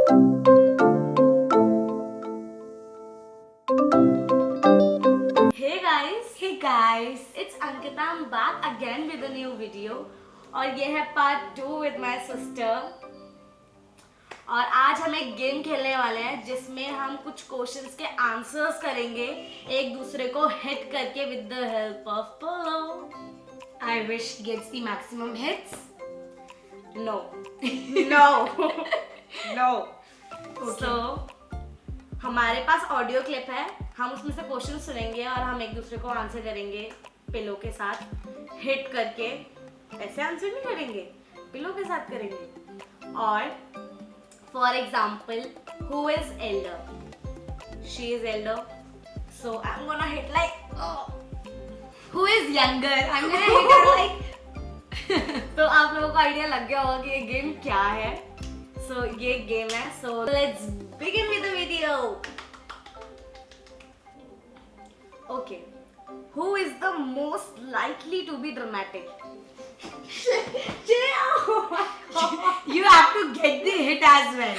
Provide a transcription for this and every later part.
Hey guys, it's Ankita. I'm back again with a new video और ये है part 2 with my sister। और आज हम एक गेम खेलने वाले हैं जिसमें हम कुछ क्वेश्चंस के आंसर्स करेंगे एक दूसरे को हिट करके with the help of pillow। I wish gets the maximum hits। No, no, no। So हमारे पास ऑडियो क्लिप है, हम उसमें से क्वेश्चन सुनेंगे और हम एक दूसरे को आंसर करेंगे पिलो के साथ हिट करके। ऐसे आंसर नहीं करेंगे, पिलो के साथ करेंगे। और for example, who is Elder? She is Elder, so I am gonna hit like who is younger? I am gonna hit her like. तो आप लोगों को आइडिया लग गया होगा कि ये गेम क्या है। So ये गेम है, so let's begin with the video. Okay, who is the most likely to be dramatic? You have to get the hit as well.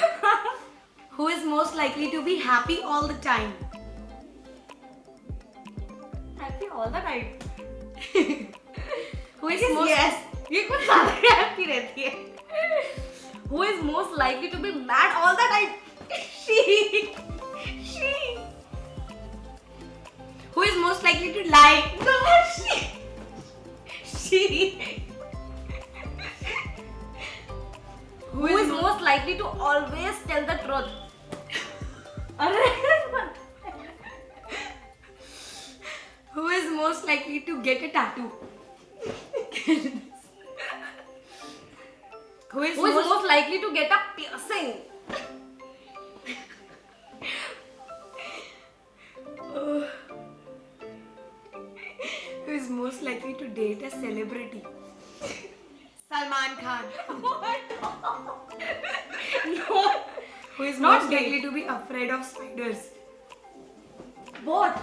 Who is most likely to be happy all the time? Happy all the time. Who is most Yes, ये कुछ ज़्यादा happy रहती है। Who is most likely to be mad all the time? She. Who is most likely to lie? No, she. Who is most likely to always tell the truth? अरे Who is most likely to get a tattoo? Who is most likely to get a piercing? Who is most likely to date a celebrity? Salman Khan. No. Who is Not most date. likely to be afraid of spiders? Both.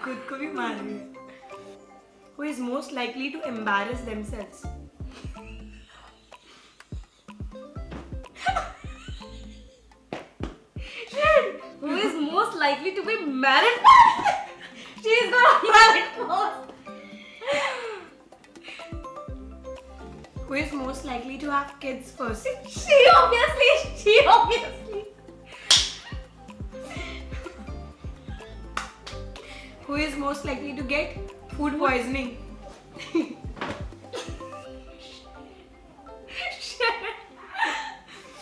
खुद को भी मार रही है. Who is most likely to embarrass themselves? Who is most likely to be married? She is gonna married first. Who is most likely to have kids first? She obviously. Who is most likely to get food poisoning?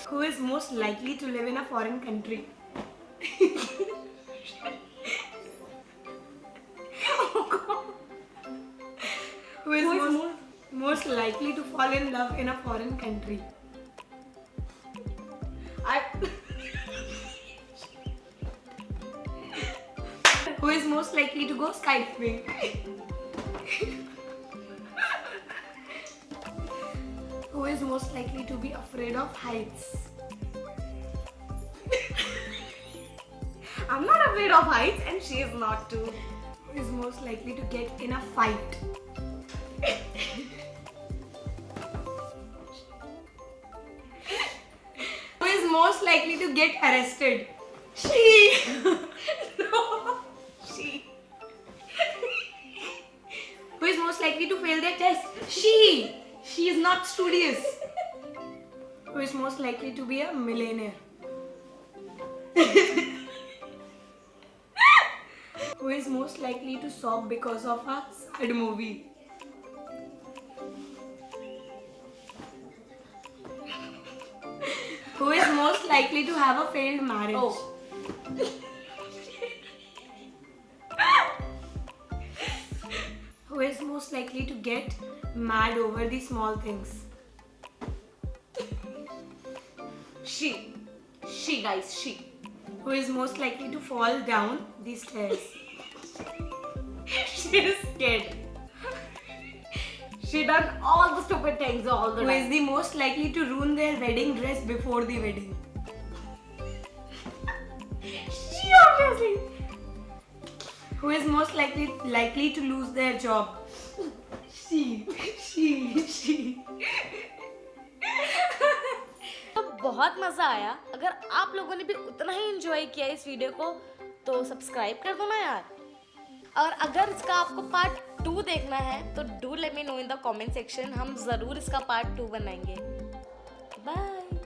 Who is most likely to live in a foreign country? Who is most likely to fall in love in a foreign country? Who is most likely to go skydiving? Who is most likely to be afraid of heights? I'm not afraid of heights and she is not too. Who is most likely to get in a fight? Who is most likely to get arrested? She. No. She. Who is most likely to fail their test? She. She is not studious. Who is most likely to be a millionaire? Who is most likely to sob because of a sad movie? Who is most likely to have a failed marriage? Oh. Who is most likely to get mad over the small things? She, guys, she. Who is most likely to fall down the stairs? She is scared. She done all the stupid things all the Who time. is the most likely to ruin their wedding dress before the wedding? She obviously. Who is most likely to lose their job? She. बहुत मज़ा आया। अगर आप लोगों ने भी उतना ही enjoy किया इस वीडियो को तो सब्सक्राइब कर दो ना यार। और अगर इसका आपको पार्ट 2 देखना है तो do let me know in the comment section, हम ज़रूर इसका पार्ट 2 बनाएंगे। बाय।